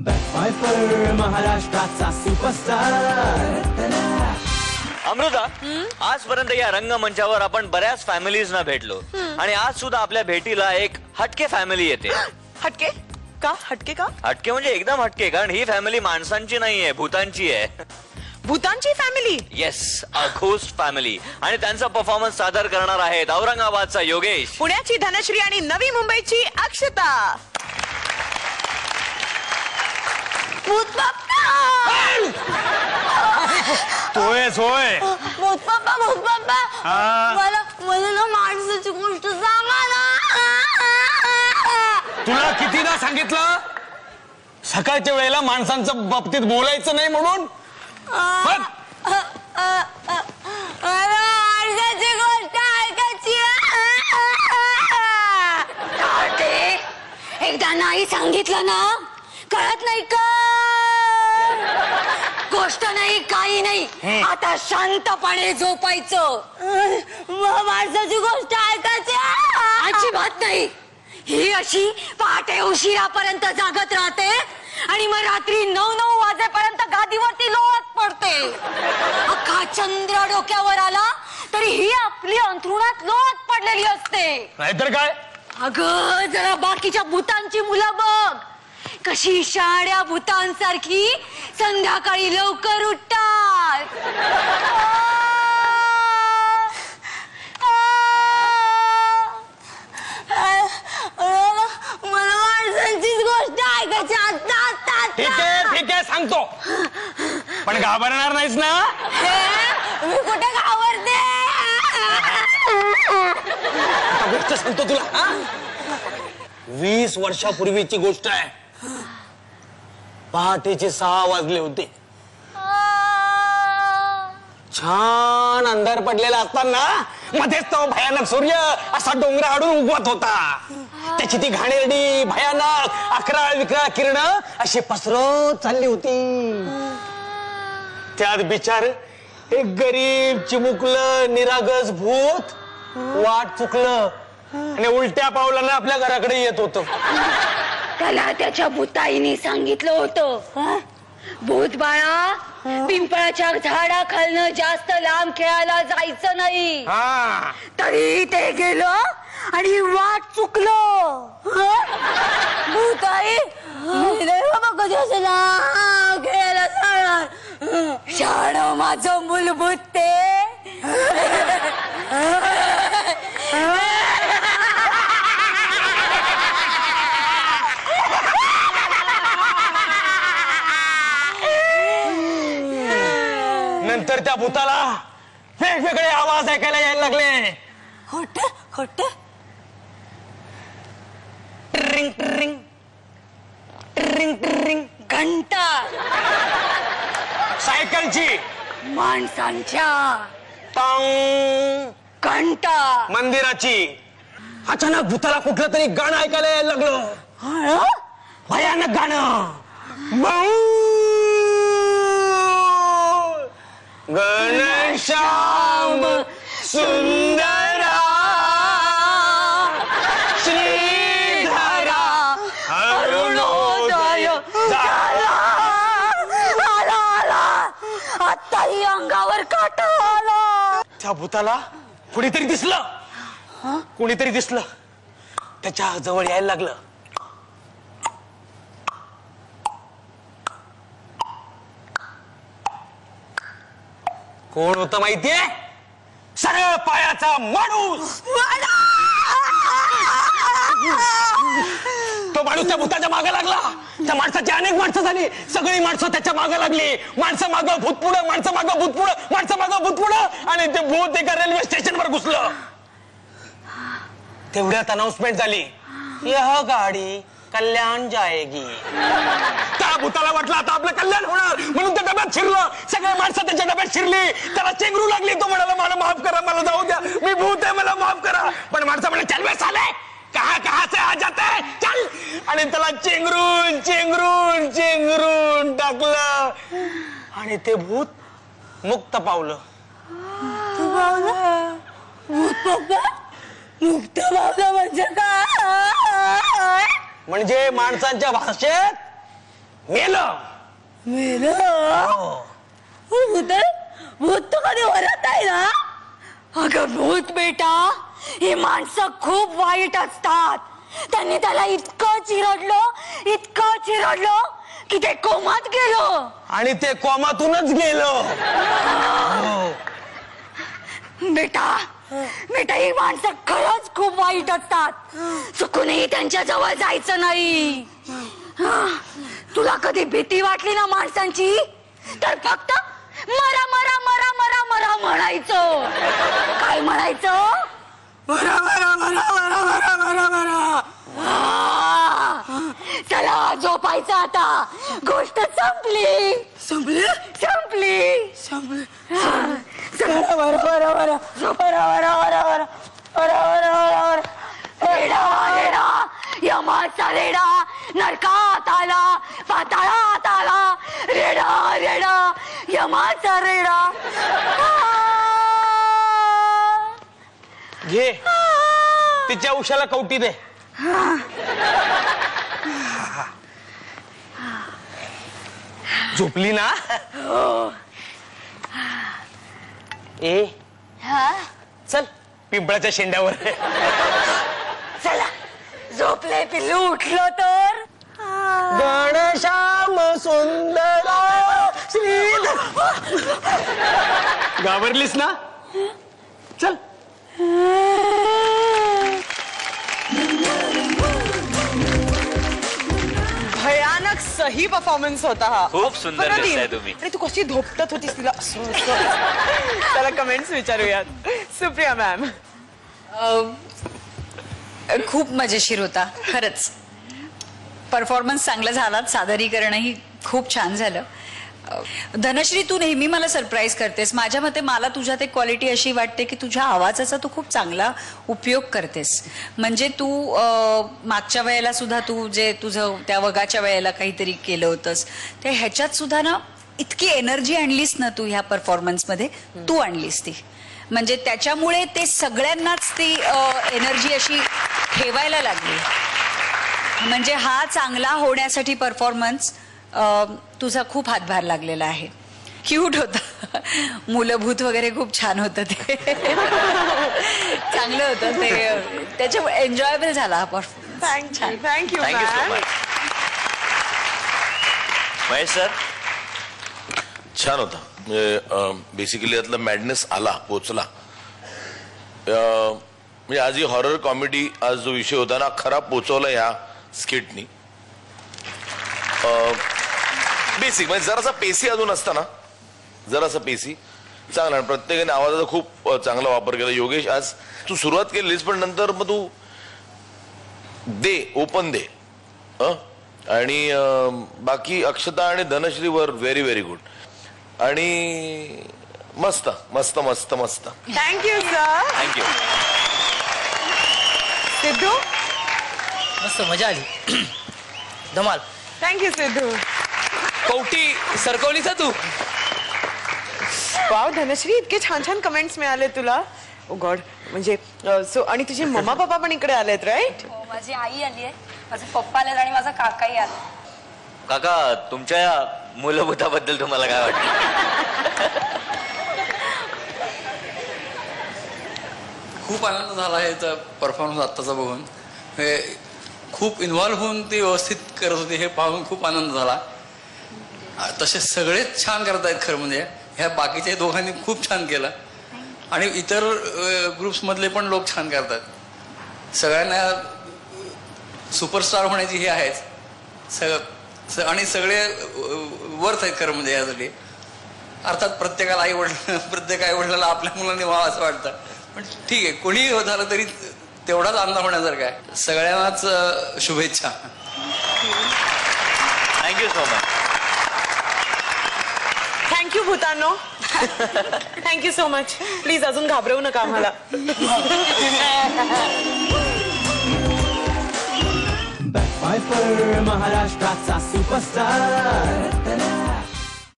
Backfire महाराष्ट्राचा superstar Amruta, आजपर्यंत या रंगमंचावर आपण बऱ्याच फॅमिलीजना भेटलो आणि आज सुद्धा आपल्या भेटीला एक हटके फॅमिली येते. हटके का? हटके का? हटके म्हणजे एकदम हटके, कारण ही फॅमिली माणसांची नाहीये, भूतांची आहे. भूतांची family? Yes, a ghost family. आणि त्यांचा परफॉर्मन्स सादर करणार आहेत औरंगाबादचा योगेश, पुण्याची धनश्री आणि नवी मुंबईची अक्षता. भूत बाप्पा! तोय सोय भूत बाप्पा मला ना माणसाची गोष्ट सांगा ना. तुला कितीदा सांगितलं सकाळच्या वेळेला माणसांच्या बाबतीत बोलायचं नाही म्हणून? माणसाची गोष्ट ऐकायची. एकदा नाही सांगितलं ना, कळत नाही का? गोष्ट नाही, काही नाही, आता शांतपणे झोपायचं. माणसाची गोष्ट ऐकायची अजिबात नाही. ही अशी पहाटे उशिरापर्यंत जागत राहते आणि मग रात्री 9 वाजेपर्यंत गादीवरती लोळत पडते. अख्खा चंद्र डोक्यावर आला तरी ही आपली अंथरुणात लोळत पडलेली असते. नाहीतर काय? अगं, जरा बाकीच्या भूतांची मुलं बघ, कशी शाड्या भूतांसारखी संध्याकाळी लवकर उठतात. मला माणसांचीच गोष्ट ऐकायची आता. ठीक आहे सांगतो, पण घाबरणार नाहीस ना? मी कुठे घाबरते? गोष्ट सांगतो तुला. 20 वर्षापूर्वीची गोष्ट आहे. पहाटेचे 6 वाजले होते. छान अंधार पडलेला असताना मध्येच तो भयानक सूर्य असा डोंगरा आडून उगवत होता. त्याची ती घाणेरडी भयानक 11-12 किरण अशी पसरत चालली होती. त्यात बिचार एक गरीब चिमुकलं निरागस भूत वाट चुकलं आणि उलट्या पावलानं आपल्या घराकडे येत होतं. त्याला त्याच्या भूताईने सांगितलं होतं, भूत बाळा, पिंपळाच्या झाडाखालनं जास्त लांब खेळायला जायचं नाही. तरी ते गेलं आणि वाट चुकलं. भूताई बाबा कधी असं लांब खेळायला जाणार. शाळं माझं मूलभूत ते. नंतर त्या भूताला वेगवेगळे आवाज ऐकायला यायला लागले. खोट खोट. ट्रिंग ट्रिंग ट्रिंग ट्रिंग. घंटा सायकलची. माणसांच्या. टांग. घंटा मंदिराची. अचानक भूताला कुठलं तरी गाणं ऐकायला यायला लागलं. भयानक गाणं. घनश्याम सुंदरा श्रीधरा अरुणोदय झाला. आत्ताही अंगावर काटा आला. त्या भूताला कुणीतरी दिसलं. त्याच्या जवळ यायला लागलं. कोण होतं माहितीये? सरळ पायाचा माणूस. तो माणूस त्या भूताच्या मागे लागला. त्या माणसाची अनेक माणसं झाली. सगळी माणसं त्याच्या मागे लागली. माणसं मागं भूत पुढं, माणसं मागं भूत पुढं, माणसं मागं भूत पुढं. आणि ते भूत एका रेल्वे स्टेशनवर घुसलं. तेवढ्यात अनाउन्समेंट झाली, यह गाडी कल्याण जाएगी. त्या भूताला वाटलं आता आपलं कल्याण होणार म्हणून त्या डब्यात शिरलं. सगळे माणसं त्याच्या डब्यात शिरली. त्याला चेंगरू लागली. तो म्हणाला, मला माफ करा, मला जाऊ द्या, मी भूत आहे, मला माफ करा. पण माणसं म्हणे, चल बे साले, कहा से आ जाता है, चल. आणि त्याला चेंगरून चेंगरून चेंगरून टाकलं आणि ते भूत मुक्त पावलं. मुक्त म्हणजे काय? म्हणजे माणसांच्या भाषेत मेलं. भूत तर कधी वरत आहे ना. अगं भूत बेटा, ही माणसं खूप वाईट असतात. त्यांनी त्याला इतकं चिरडलं की ते कोमात गेलो. आणि ते कोमातूनच गेलो. बेटा ही माणसं खरंच खूप वाईट असतात. चुकूनही त्यांच्या जवळ जायचं नाही. तुला कधी भीती वाटली ना माणसांची, तर फक्त मरा मरा मरा मरा मरा म्हणायचं. काय म्हणायचं? मरा मरा मरा मरा मरा मरा मरा. चला झोपायचं आता. गोष्ट संपली. यमाचा रेडा नरकात आला, पाताळात आला. रेडा यमाचा रेडा. घे तिच्या उशाला कवटी दे. झोपली ना? ए चल पिंपळाच्या शेंड्यावर. चला झोपले पिल्लू, उठलो तर. गणश्याम सुंदर श्रीधर. घाबरलीस ना? चल. भयानक सही परफॉर्मन्स होता हा. खूप सुंदर बरं दिसताय ती. तुम्ही. आणि तू कशी धोपटत होतीस तिला असं. त्याला कमेंट्स विचारूयात. सुप्रिया मॅम. खूप मजेशीर होता खरंच. परफॉर्मन्स चांगला झाला, सादरीकरणही खूप छान झालं. धनश्री, तू नेहमी मला सरप्राईज करतेस. माझ्या मते मला तुझ्यात एक क्वालिटी अशी वाटते की तुझ्या आवाजाचा तू खूप चांगला उपयोग करतेस. म्हणजे तू मागच्या वेळेला सुद्धा तू जे तुझं त्या वगाच्या वेळेला काहीतरी केलं होतंस, ते ह्याच्यात सुद्धा ना इतकी एनर्जी आणलीस ना तू ह्या परफॉर्मन्समध्ये. तू आणलीस ती, म्हणजे त्याच्यामुळे ते सगळ्यांनाच ती एनर्जी अशी ठेवायला लागली. म्हणजे हा चांगला होण्यासाठी परफॉर्मन्स तुझा खूप हातभार लागलेला आहे. क्यूट होता, मूलभूत वगैरे खूप छान होतं ते. चांगलं होतं ते, त्याच्यामुळे एन्जॉयबल झाला हा performance. Thank you thank you so ma'am. Much. Mahesh sir, छान होता. म्हणजे बेसिकली यातला मॅडनेस पोचला. म्हणजे आज ही हॉरर कॉमेडी, आज जो विषय होता ना, खरा पोचवला या स्किटनी. बेसिक म्हणजे जरासा पेसी अजून असताना, जरासा पेसी चांगला. प्रत्येकाने आवाजाचा खूप चांगला वापर केला. योगेश, आज तू सुरुवात केलीस, पण नंतर मग तू ओपन दे. आणि बाकी अक्षता आणि धनश्री वर व्हेरी व्हेरी गुड. आणि मस्त मस्त मस्त मस्त. Thank you sir. थँक्यू. सिद्धू. मस्त मजा आली. धमाल. थँक्यू सिद्धू. कवटी सरकवली का तू? वाव धनश्री, इतके छान छान कमेंट्स मिळाले तुला. ओ गॉड. म्हणजे सो आणि तुझे मम्मा पप्पा पण इकडे आलेत, राईट? माझी आई आली आहे, माझे पप्पा आले आणि माझा काकाही आला. काका, तुमच्या या मूलभूताबद्दल तुम्हाला काय वाटतं? खूप आनंद झाला आहे परफॉर्मन्स आत्ताचा बघून. हे खूप इन्व्हॉल्व्ह होऊन ती व्यवस्थित करत होती हे पाहून खूप आनंद झाला. तसे सगळेच छान करतायत खरं म्हणजे. ह्या बाकीच्या दोघांनी खूप छान केलं आणि इतर ग्रुप्स मधले पण लोक छान करतात. सगळ्यांना सुपरस्टार होण्याची हे आहेच आणि सगळे वर्थ आहेत खरं म्हणजे यासाठी. अर्थात प्रत्येकाला प्रत्येक आई वडिलाला आपल्या मुलांनी व्हावं असं वाटतं, पण ठीक आहे, कोणी झालं तरी तेवढाच आनंद होण्यासारखा आहे. सगळ्यांनाच शुभेच्छा. Thank you so much. थँक्यू भूतांनो. Thank you so much. प्लीज अजून घाबरवू नका आम्हाला. बॅकफायर महाराष्ट्राचा सुपरस्टार.